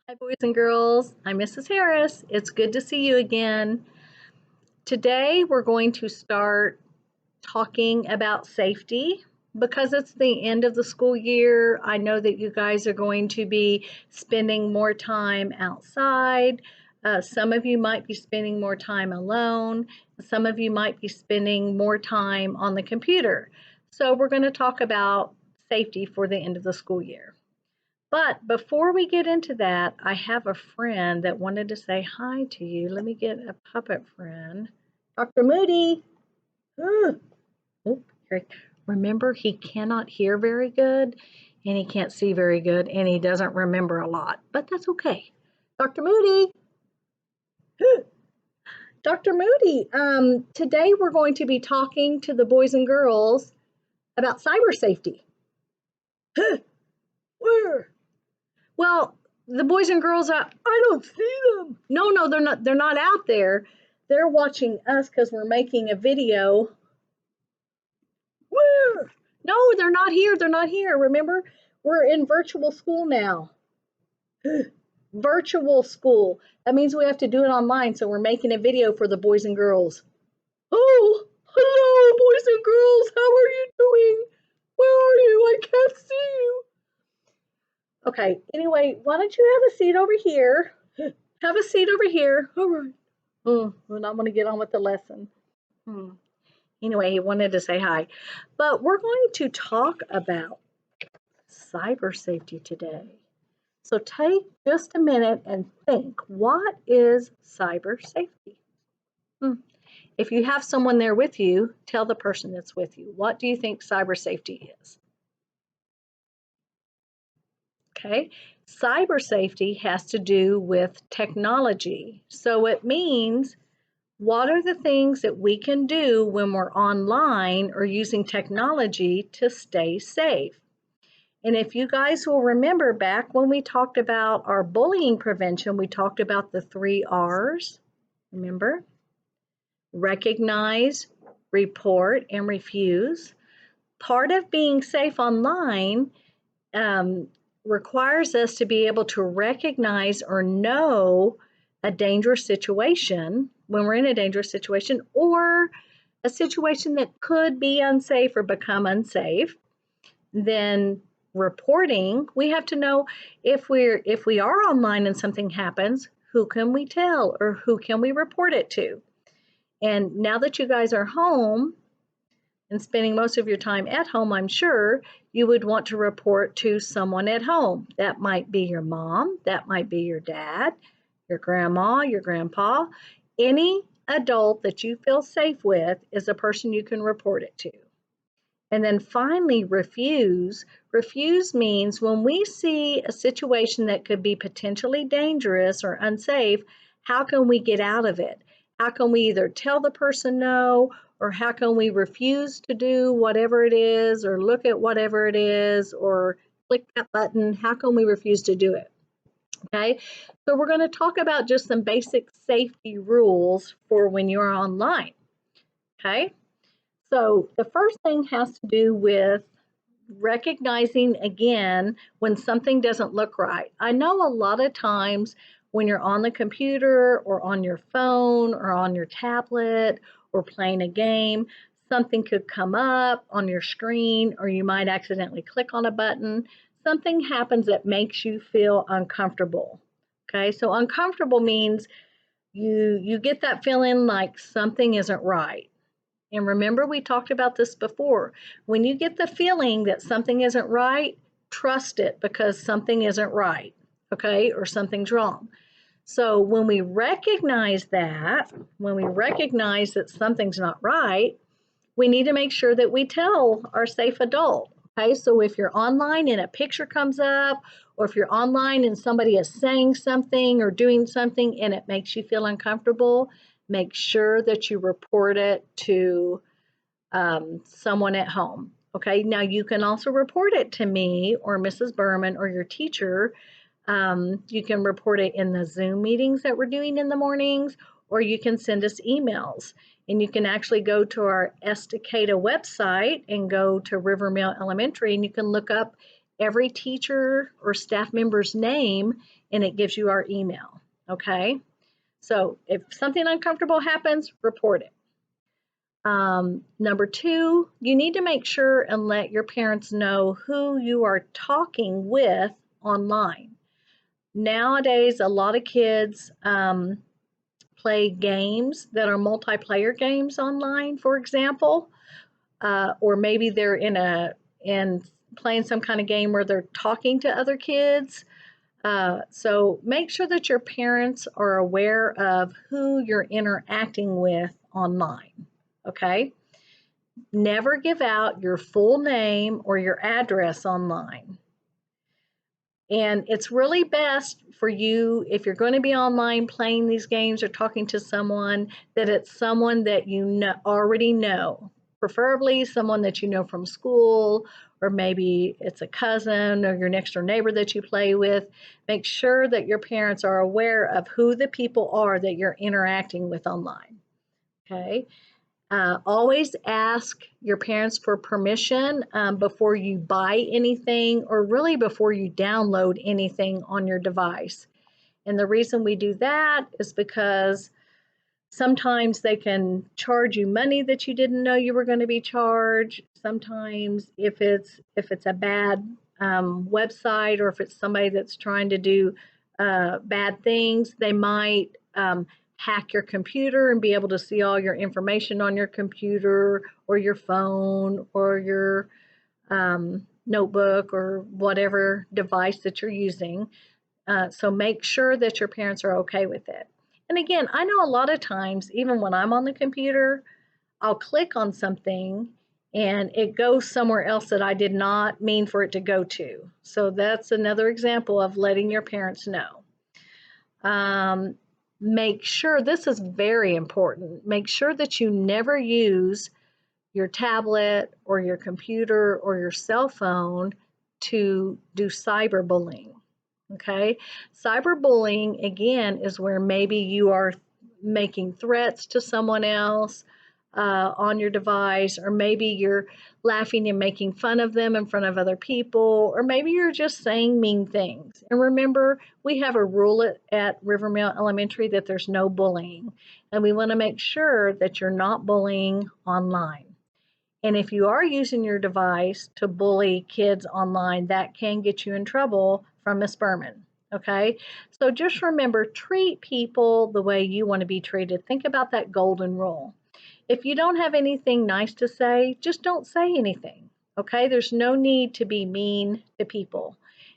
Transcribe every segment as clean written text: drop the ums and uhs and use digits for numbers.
Hi, boys and girls. I'm Mrs. Harris. It's good to see you again. Today, we're going to start talking about safety because it's the end of the school year. I know that you guys are going to be spending more time outside. Some of you might be spending more time alone. Some of you might be spending more time on the computer. So, we're going to talk about safety for the end of the school year. But before we get into that, I have a friend that wanted to say hi to you. Let me get a puppet friend. Dr. Moody. Ooh. Oh, remember, he cannot hear very good, and he can't see very good, and he doesn't remember a lot, but that's okay. Dr. Moody. Dr. Moody, today we're going to be talking to the boys and girls about cyber safety. Where? Well, the boys and girls, I don't see them. No, they're not. They're not out there. They're watching us because we're making a video. Where? No, they're not here. They're not here. Remember, we're in virtual school now. Virtual school. That means we have to do it online. So we're making a video for the boys and girls. Oh, hello, boys and girls. How are you doing? Where are you? I can't see you. Okay, anyway, why don't you have a seat over here? Have a seat over here. All right. Oh, well, I'm going to get on with the lesson. Anyway, he wanted to say hi. But we're going to talk about cyber safety today. So take just a minute and think, what is cyber safety? If you have someone there with you, tell the person that's with you, what do you think cyber safety is? Okay, cyber safety has to do with technology. So it means what are the things that we can do when we're online or using technology to stay safe? And if you guys will remember back when we talked about our bullying prevention, we talked about the 3 R's. Remember? Recognize, report, and refuse. Part of being safe online requires us to be able to recognize or know a dangerous situation when we're in a dangerous situation or a situation that could be unsafe or become unsafe. Then reporting, we have to know if we are online and something happens, who can we tell or who can we report it to? And now that you guys are home and spending most of your time at home, I'm sure you would want to report to someone at home. That might be your mom, that might be your dad, your grandma, your grandpa. Any adult that you feel safe with is a person you can report it to. And then finally, refuse. Refuse means when we see a situation that could be potentially dangerous or unsafe, how can we get out of it? How can we either tell the person no, or how can we refuse to do whatever it is, or look at whatever it is, or click that button? How can we refuse to do it? Okay, so we're going to talk about just some basic safety rules for when you're online. Okay, so the first thing has to do with recognizing again when something doesn't look right. I know a lot of times when you're on the computer or on your phone or on your tablet or playing a game, something could come up on your screen or you might accidentally click on a button. Something happens that makes you feel uncomfortable. Okay, so uncomfortable means you get that feeling like something isn't right. And remember, we talked about this before. When you get the feeling that something isn't right, trust it because something isn't right, okay, or something's wrong. So when we recognize that, something's not right, we need to make sure that we tell our safe adult. Okay, so if you're online and a picture comes up, or if you're online and somebody is saying something or doing something and it makes you feel uncomfortable, make sure that you report it to someone at home. Okay, now you can also report it to me or Mrs. Berman or your teacher. You can report it in the Zoom meetings that we're doing in the mornings, or you can send us emails. And you can actually go to our Estacada website and go to Rivermill Elementary, and you can look up every teacher or staff member's name, and it gives you our email, okay? So if something uncomfortable happens, report it. Number two, you need to make sure and let your parents know who you are talking with online. Nowadays, a lot of kids play games that are multiplayer games online, for example, or maybe they're in playing some kind of game where they're talking to other kids. So make sure that your parents are aware of who you're interacting with online, okay? Never give out your full name or your address online. And it's really best for you, if you're going to be online playing these games or talking to someone, that it's someone that you already know, preferably someone that you know from school, or maybe it's a cousin or your next door neighbor that you play with. Make sure that your parents are aware of who the people are that you're interacting with online. Okay. Always ask your parents for permission before you buy anything, or really before you download anything on your device. And the reason we do that is because sometimes they can charge you money that you didn't know you were going to be charged. Sometimes if it's a bad website, or if it's somebody that's trying to do bad things, they might hack your computer and be able to see all your information on your computer or your phone or your notebook or whatever device that you're using. So make sure that your parents are okay with it. And again, I know a lot of times, even when I'm on the computer, I'll click on something and it goes somewhere else that I did not mean for it to go to. So that's another example of letting your parents know. Make sure, this is very important, make sure that you never use your tablet or your computer or your cell phone to do cyberbullying. Okay, cyberbullying, again, is where maybe you are making threats to someone else on your device, or maybe you're laughing and making fun of them in front of other people, or maybe you're just saying mean things. And remember, we have a rule at Rivermill Elementary that there's no bullying, and we want to make sure that you're not bullying online. And if you are using your device to bully kids online, that can get you in trouble from Miss Berman. Okay, so just remember, treat people the way you want to be treated. Think about that golden rule. If you don't have anything nice to say, just don't say anything. Okay, there's no need to be mean to people.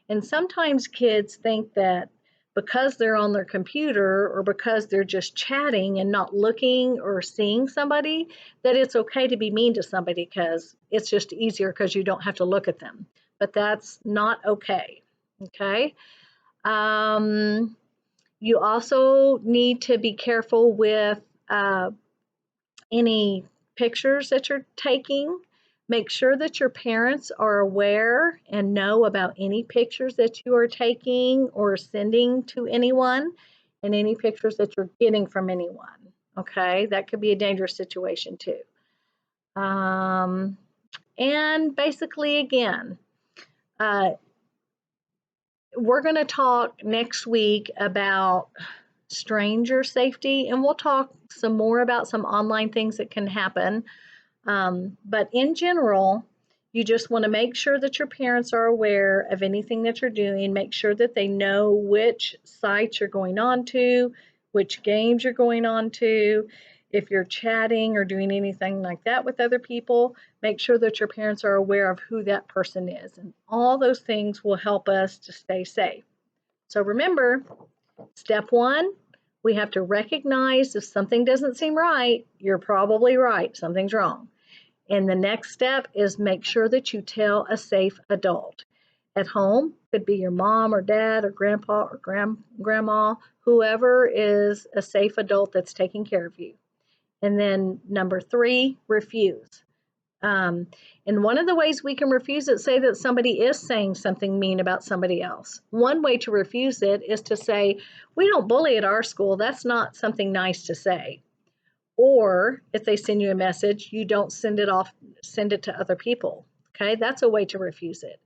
And sometimes kids think that because they're on their computer, or because they're just chatting and not looking or seeing somebody, that it's okay to be mean to somebody because it's just easier because you don't have to look at them. But that's not okay. Okay. You also need to be careful with any pictures that you're taking. Make sure that your parents are aware and know about any pictures that you are taking or sending to anyone, and any pictures that you're getting from anyone. Okay, that could be a dangerous situation too. And basically, again, we're going to talk next week about stranger safety, and we'll talk some more about some online things that can happen. But in general, you just want to make sure that your parents are aware of anything that you're doing. Make sure that they know which sites you're going on to, which games you're going on to. If you're chatting or doing anything like that with other people, make sure that your parents are aware of who that person is. And all those things will help us to stay safe. So remember, step one, we have to recognize if something doesn't seem right, you're probably right, something's wrong. And the next step is make sure that you tell a safe adult. At home, could be your mom or dad or grandpa or grandma, whoever is a safe adult that's taking care of you. And then number three, refuse. And one of the ways we can refuse it, say that somebody is saying something mean about somebody else. One way to refuse it is to say, we don't bully at our school. That's not something nice to say. Or if they send you a message, you don't send it to other people. Okay, that's a way to refuse it.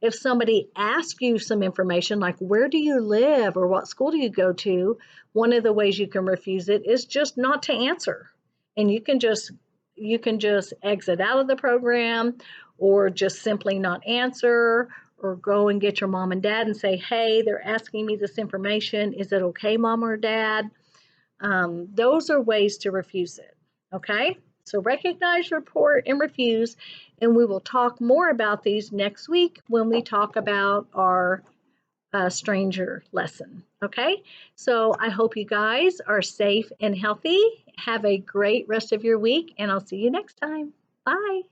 If somebody asks you some information like where do you live or what school do you go to, one of the ways you can refuse it is just not to answer. And you can just exit out of the program or just simply not answer or go and get your mom and dad and say, hey, they're asking me this information. Is it okay, mom or dad? Those are ways to refuse it. Okay? So recognize, report, and refuse. And we will talk more about these next week when we talk about our stranger lesson. Okay? So I hope you guys are safe and healthy. Have a great rest of your week, and I'll see you next time. Bye.